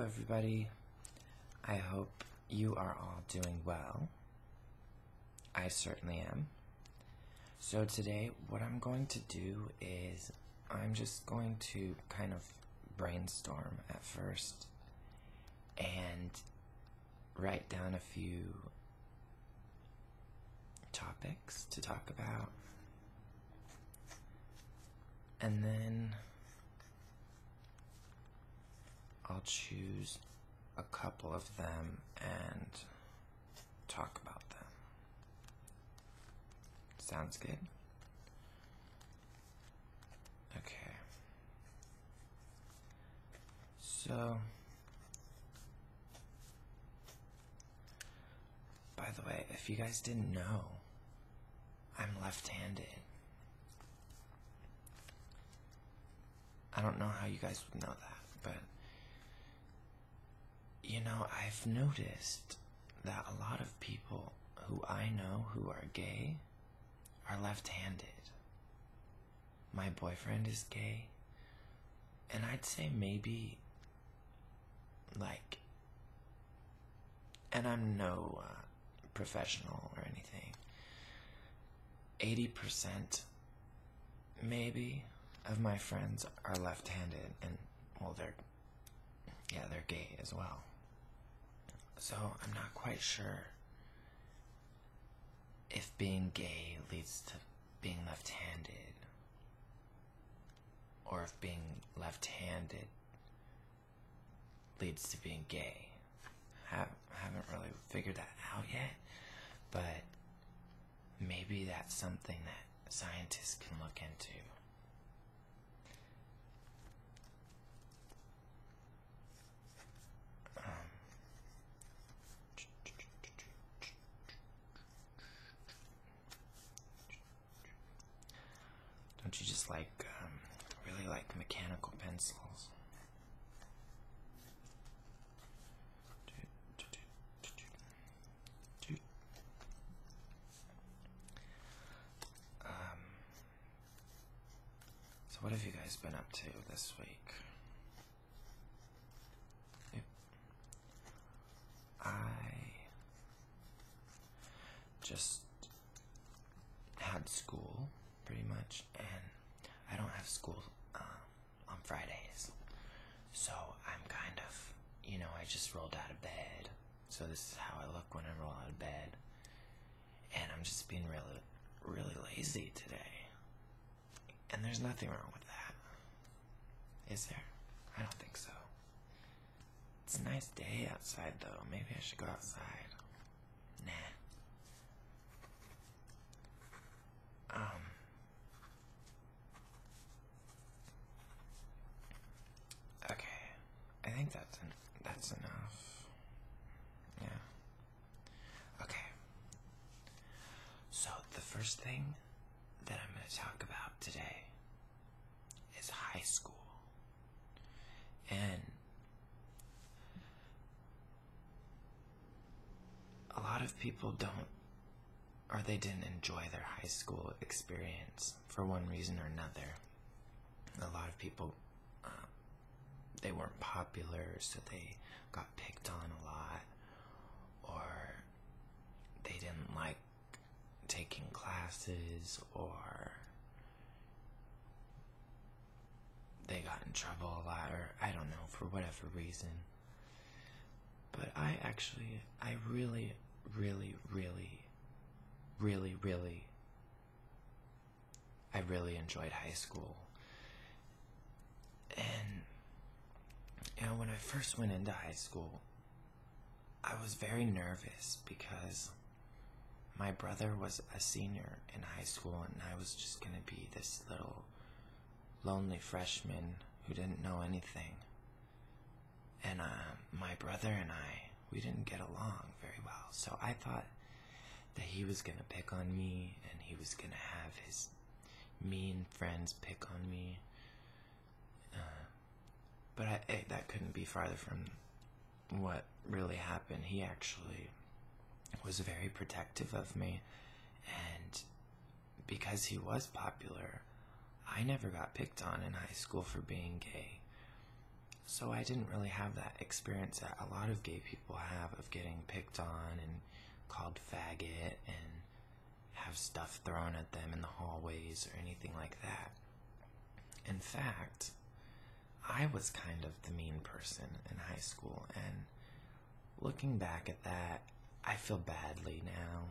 everybody. I hope you are all doing well. I certainly am. So today, what I'm going to do is I'm just going to kind of brainstorm at first and write down a few topics to talk about, and then I'll choose a couple of them and talk about them. Sounds good? Okay. So, by the way, if you guys didn't know, I'm left-handed. I don't know how you guys would know that, but you know, I've noticed that a lot of people who I know who are gay are left-handed. My boyfriend is gay, and I'd say maybe, and I'm no professional or anything, 80% maybe of my friends are left-handed, and well, they're gay as well. So I'm not quite sure if being gay leads to being left-handed, or if being left-handed leads to being gay. Haven't really figured that out yet, but maybe that's something that scientists can look into. Don't you just really like mechanical pencils? So what have you guys been up to this week? I just had school, pretty much, and I don't have school on Fridays, so I'm kind of, I just rolled out of bed, so this is how I look when I roll out of bed, and I'm just being really, really lazy today, and there's nothing wrong with that, is there? I don't think so. It's a nice day outside, though. Maybe I should go outside. Nah. Okay. I think that's enough. Yeah. Okay. So the first thing that I'm going to talk about today is high school. And a lot of people they didn't enjoy their high school experience for one reason or another. A lot of people, they weren't popular, so they got picked on a lot, or they didn't like taking classes, or they got in trouble a lot, or I don't know, for whatever reason. But I really, really, really, really, really, I really enjoyed high school. And, when I first went into high school, I was very nervous because my brother was a senior in high school, and I was just going to be this little lonely freshman who didn't know anything. And my brother and we didn't get along very well, so I thought that he was going to pick on me, and he was going to have his mean friends pick on me. But that couldn't be farther from what really happened. He actually was very protective of me, and because he was popular, I never got picked on in high school for being gay. So I didn't really have that experience that a lot of gay people have of getting picked on and called faggot and have stuff thrown at them in the hallways or anything like that. In fact, I was kind of the mean person in high school, and looking back at that, I feel badly now.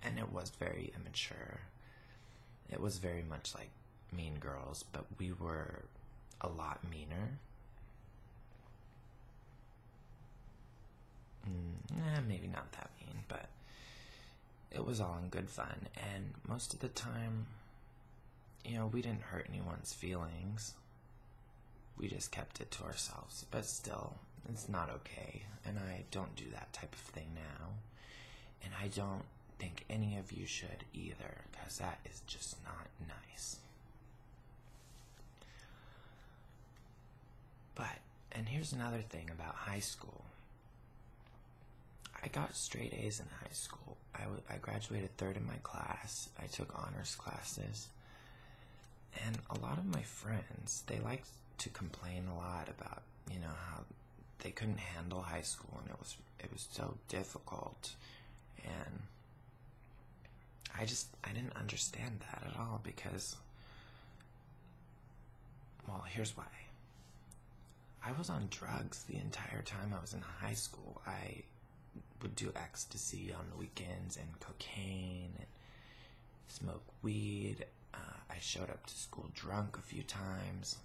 And it was very immature. It was very much like Mean Girls, but we were a lot meaner. Maybe not that mean, but it was all in good fun. And most of the time, we didn't hurt anyone's feelings. We just kept it to ourselves. But still, it's not okay. And I don't do that type of thing now. And I don't think any of you should either, because that is just not nice. But, and here's another thing about high school. I got straight A's in high school. I graduated third in my class. I took honors classes. And a lot of my friends, they liked to complain a lot about, how they couldn't handle high school, and it was so difficult. And I didn't understand that at all, because, well, here's why. I was on drugs the entire time I was in high school. I would do ecstasy on the weekends and cocaine and smoke weed. I showed up to school drunk a few times.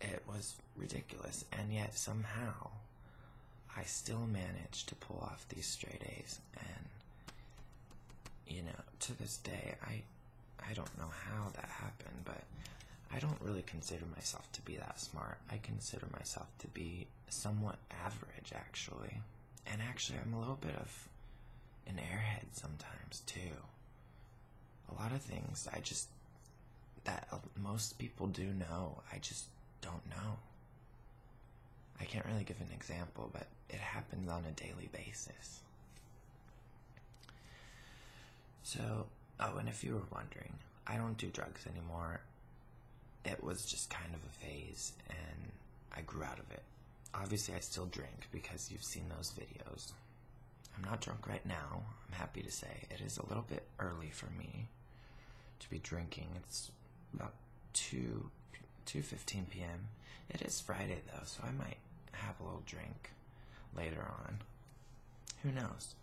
It was ridiculous, and yet somehow I still managed to pull off these straight A's. And to this day, I don't know how that happened, but I don't really consider myself to be that smart. I consider myself to be somewhat average, actually. And actually, I'm a little bit of an airhead sometimes, too. A lot of things that most people do know, I just don't know. I can't really give an example, but it happens on a daily basis. So, and if you were wondering, I don't do drugs anymore. It was just kind of a phase, and I grew out of it. Obviously, I still drink, because you've seen those videos. I'm not drunk right now, I'm happy to say. It is a little bit early for me to be drinking. It's about 2:15 p.m. It is Friday, though, so I might have a little drink later on. Who knows?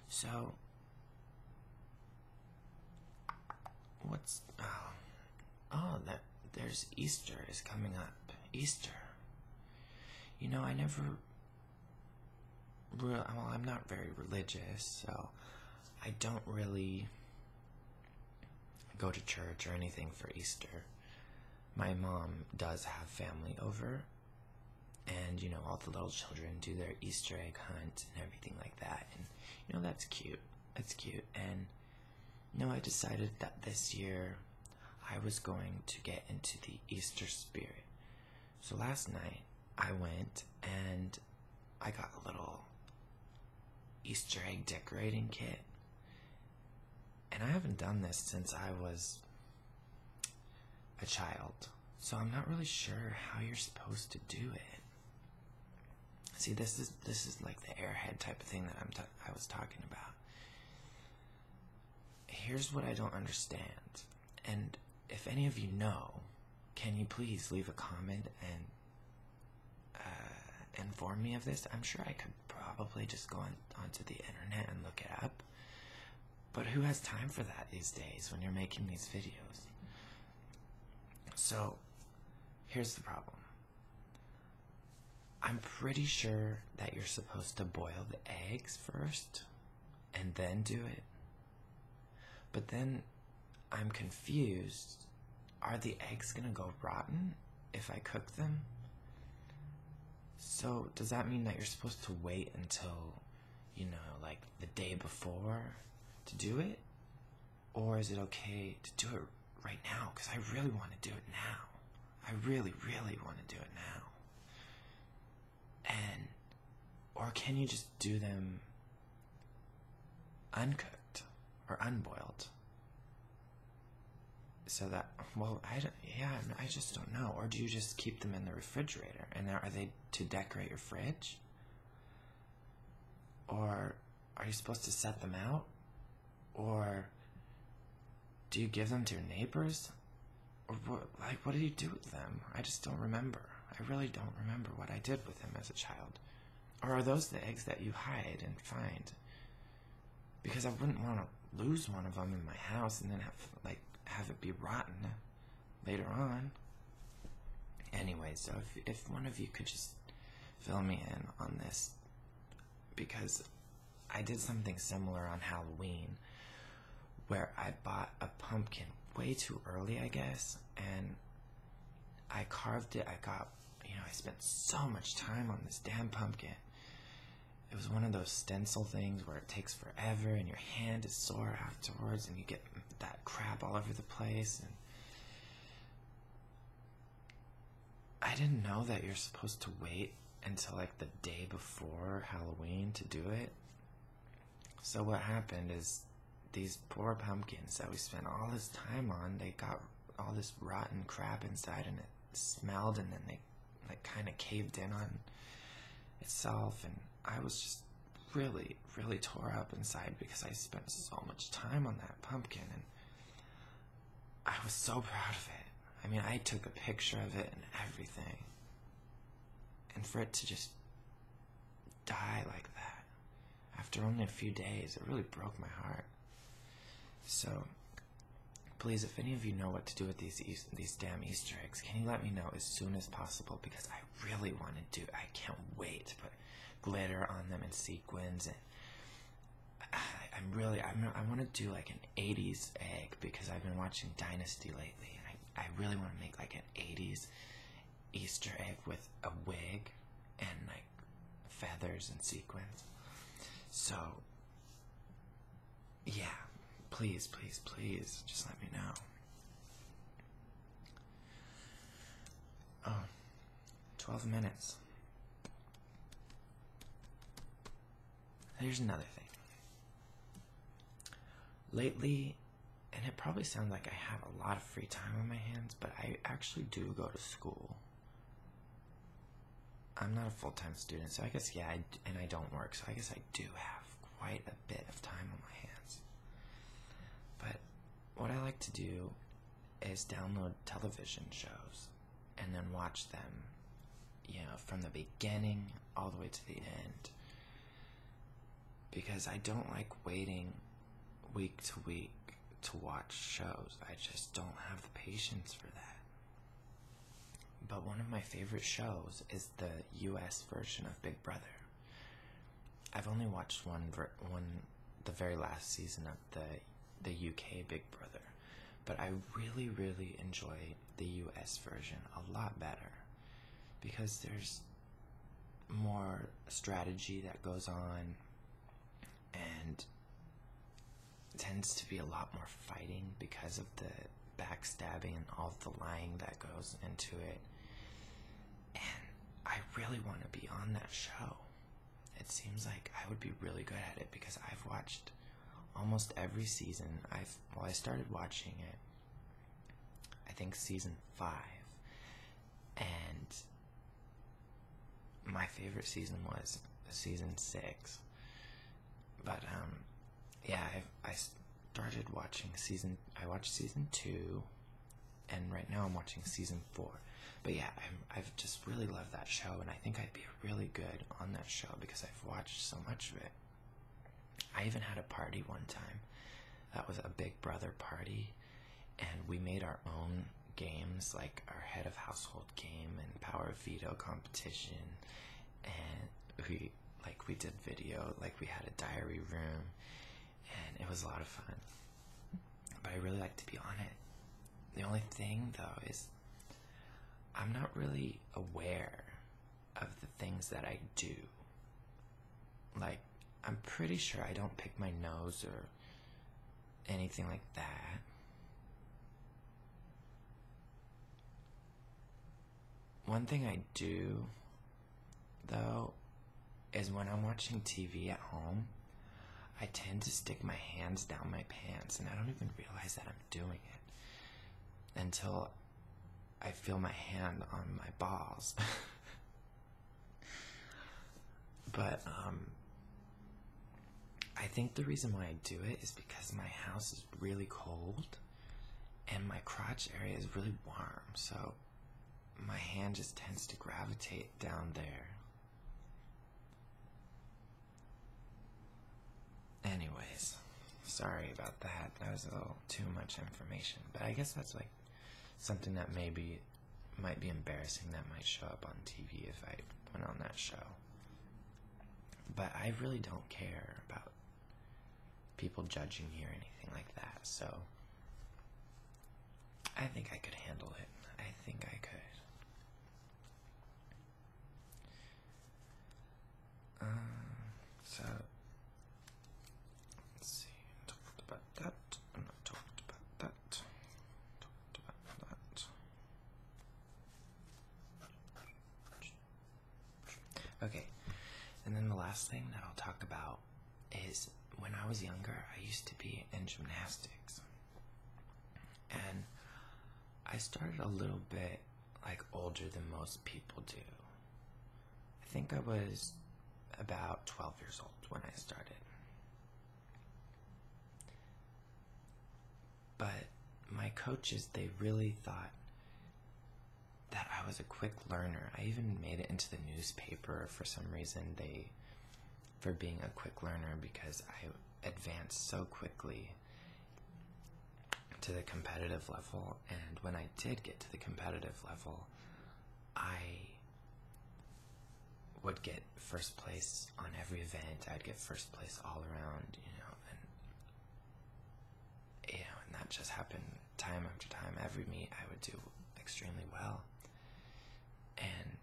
So, there's Easter is coming up. Easter. I never, I'm not very religious, so I don't really go to church or anything for Easter. My mom does have family over, and, all the little children do their Easter egg hunt and everything like that, and, that's cute. It's cute, and, I decided that this year I was going to get into the Easter spirit. So last night, I went and I got a little Easter egg decorating kit. And I haven't done this since I was a child. So I'm not really sure how you're supposed to do it. See, this is like the airhead type of thing that I was talking about. Here's what I don't understand. And if any of you know, can you please leave a comment and inform me of this? I'm sure I could probably just go onto the internet and look it up. But who has time for that these days when you're making these videos? So, here's the problem. I'm pretty sure that you're supposed to boil the eggs first and then do it. But then I'm confused. Are the eggs gonna go rotten if I cook them? So does that mean that you're supposed to wait until, like the day before to do it? Or is it okay to do it right now? Because I really want to do it now. I really, really want to do it now. Or can you just do them uncooked or unboiled? So that, well, I just don't know. Or do you just keep them in the refrigerator? And are they to decorate your fridge? Or are you supposed to set them out? Or do you give them to your neighbors? Or what do you do with them? I just don't remember. I really don't remember what I did with them as a child. Or are those the eggs that you hide and find? Because I wouldn't want to lose one of them in my house and then have it be rotten later on. Anyway, so if one of you could just fill me in on this, because I did something similar on Halloween where I bought a pumpkin way too early, I guess, and I carved it. I spent so much time on this damn pumpkin. It was one of those stencil things where it takes forever and your hand is sore afterwards and you get that crap all over the place. And I didn't know that you're supposed to wait until like the day before Halloween to do it. So what happened is these poor pumpkins that we spent all this time on, they got all this rotten crap inside and it smelled, and then they kind of caved in on itself, and I was just really, really tore up inside because I spent so much time on that pumpkin, and I was so proud of it. I mean, I took a picture of it and everything, and for it to just die like that after only a few days, it really broke my heart. So please, if any of you know what to do with these damn Easter eggs, can you let me know as soon as possible? Because I really want to do. I can't wait to put glitter on them and sequins, and I want to do like an 80s egg because I've been watching Dynasty lately, and I really want to make like an 80s Easter egg with a wig and like feathers and sequins. So yeah. Please, please, please, just let me know. Oh, 12 minutes. Here's another thing. Lately, and it probably sounds like I have a lot of free time on my hands, but I actually do go to school. I'm not a full-time student, so I guess, and I don't work, so I guess I do have quite a bit of time on my hands. But what I like to do is download television shows and then watch them, from the beginning all the way to the end. Because I don't like waiting week to week to watch shows. I just don't have the patience for that. But one of my favorite shows is the US version of Big Brother. I've only watched the very last season of the UK Big Brother, but I really, really enjoy the US version a lot better because there's more strategy that goes on, and it tends to be a lot more fighting because of the backstabbing and all the lying that goes into it. And I really want to be on that show. It seems like I would be really good at it because I've watched almost every season. I started watching it, I think season 5, and my favorite season was season 6. But I started watching I watched season 2, and right now I'm watching season 4. But yeah, I've just really loved that show, and I think I'd be really good on that show because I've watched so much of it. I even had a party one time that was a Big Brother party, and we made our own games, like our head of household game and power of veto competition, and we did video, like we had a diary room, and it was a lot of fun. But I really like to be on it. The only thing though is I'm not really aware of the things that I do. Like, I'm pretty sure I don't pick my nose or anything like that. One thing I do, though, is when I'm watching TV at home, I tend to stick my hands down my pants, and I don't even realize that I'm doing it. until I feel my hand on my balls. But I think the reason why I do it is because my house is really cold and my crotch area is really warm, so my hand just tends to gravitate down there. Anyways, sorry about that. That was a little too much information, but I guess that's like something that maybe might be embarrassing that might show up on TV if I went on that show. But I really don't care about people judging me or anything like that, so I think I could handle it. I think I could. So, let's see. Talked about that. I'm not talked about that. Talked about that. Okay, and then the last thing that I'll talk about is when I was younger, I used to be in gymnastics. And I started a little bit like older than most people do. I think I was about 12 years old when I started. But my coaches, they really thought that I was a quick learner. I even made it into the newspaper for some reason, for being a quick learner, because I advanced so quickly to the competitive level. And when I did get to the competitive level, I would get first place on every event. I'd get first place all around, and that just happened time after time. Every meet I would do extremely well, and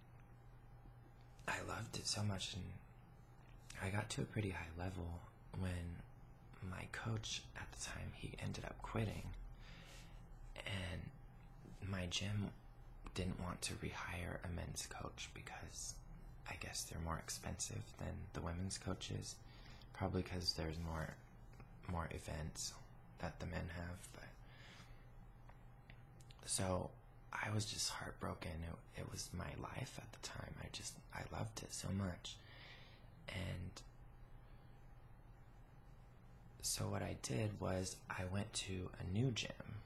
I loved it so much. And I got to a pretty high level when my coach at the time, he ended up quitting, and my gym didn't want to rehire a men's coach because I guess they're more expensive than the women's coaches, probably because there's more events that the men have. But so I was just heartbroken. It was my life at the time. I loved it so much. And so what I did was I went to a new gym,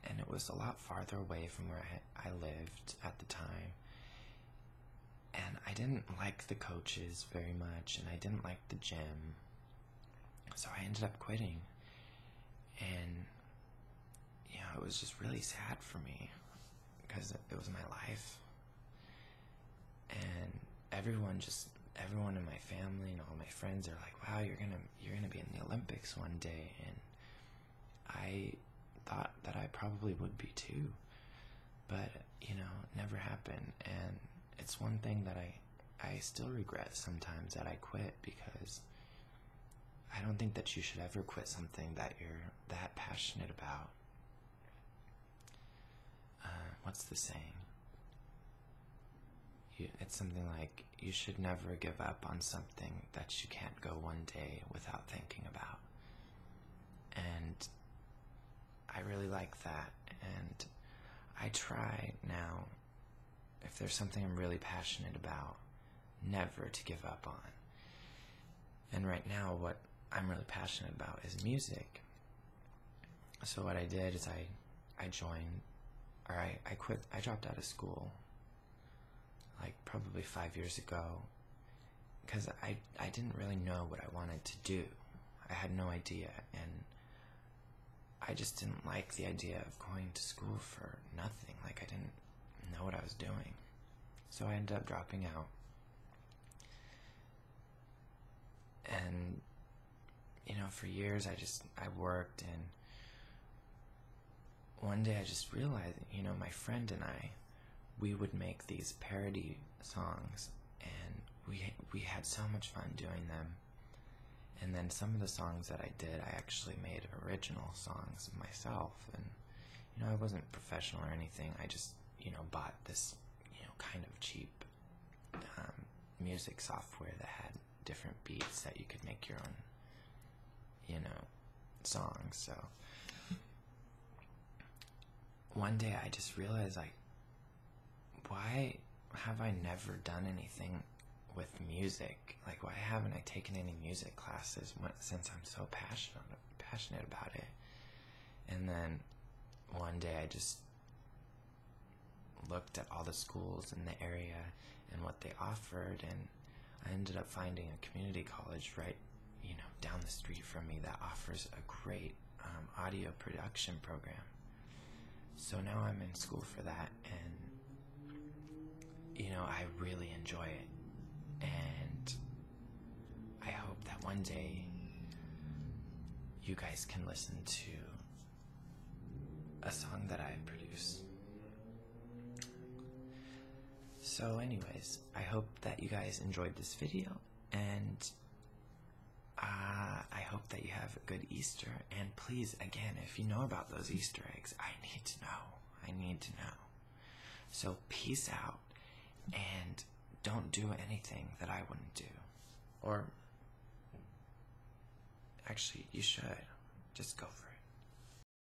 and it was a lot farther away from where I lived at the time. And I didn't like the coaches very much, and I didn't like the gym. So I ended up quitting. And, it was just really sad for me because it was my life. And everyone in my family and all my friends are like, wow, you're gonna be in the Olympics one day. And I thought that I probably would be too. But, it never happened. And it's one thing that I still regret sometimes, that I quit, because I don't think that you should ever quit something that you're that passionate about. What's the saying? It's something like, you should never give up on something that you can't go one day without thinking about. And I really like that. And I try now, if there's something I'm really passionate about, never to give up on. And right now, what I'm really passionate about is music. So what I did is I dropped out of school like probably 5 years ago, because I didn't really know what I wanted to do. I had no idea, and I just didn't like the idea of going to school for nothing. Like, I didn't know what I was doing. So I ended up dropping out. And, for years I worked, and one day I just realized, my friend and we would make these parody songs, and we had so much fun doing them. And then some of the songs that I did, I actually made original songs myself. And, I wasn't professional or anything. I just, bought this, kind of cheap music software that had different beats that you could make your own, songs. So one day I just realized, like, why have I never done anything with music? Like, why haven't I taken any music classes since I'm so passionate about it? And then one day I just looked at all the schools in the area and what they offered, and I ended up finding a community college right, down the street from me that offers a great audio production program. So now I'm in school for that, and I really enjoy it, and I hope that one day you guys can listen to a song that I produce. So anyways, I hope that you guys enjoyed this video, and I hope that you have a good Easter. And please, again, if you know about those Easter eggs, I need to know. So peace out, and don't do anything that I wouldn't do. Or actually, you should. Just go for it.